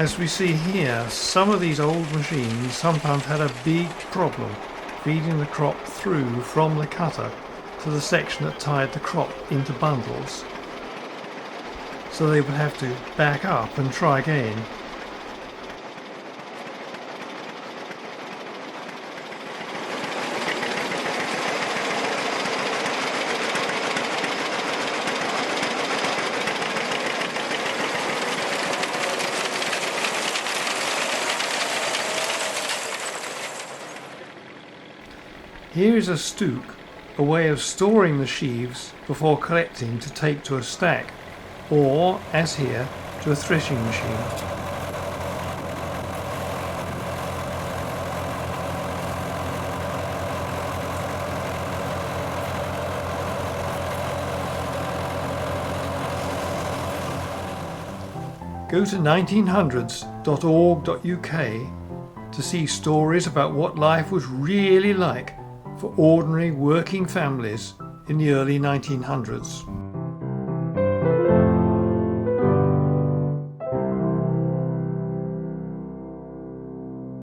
As we see here, some of these old machines sometimes had a big problem feeding the crop through from the cutter to the section that tied the crop into bundles. So they would have to back up and try again. Here is a stook, a way of storing the sheaves before collecting to take to a stack, or, as here, to a threshing machine. Go to 1900s.org.uk to see stories about what life was really like for ordinary working families in the early 1900s.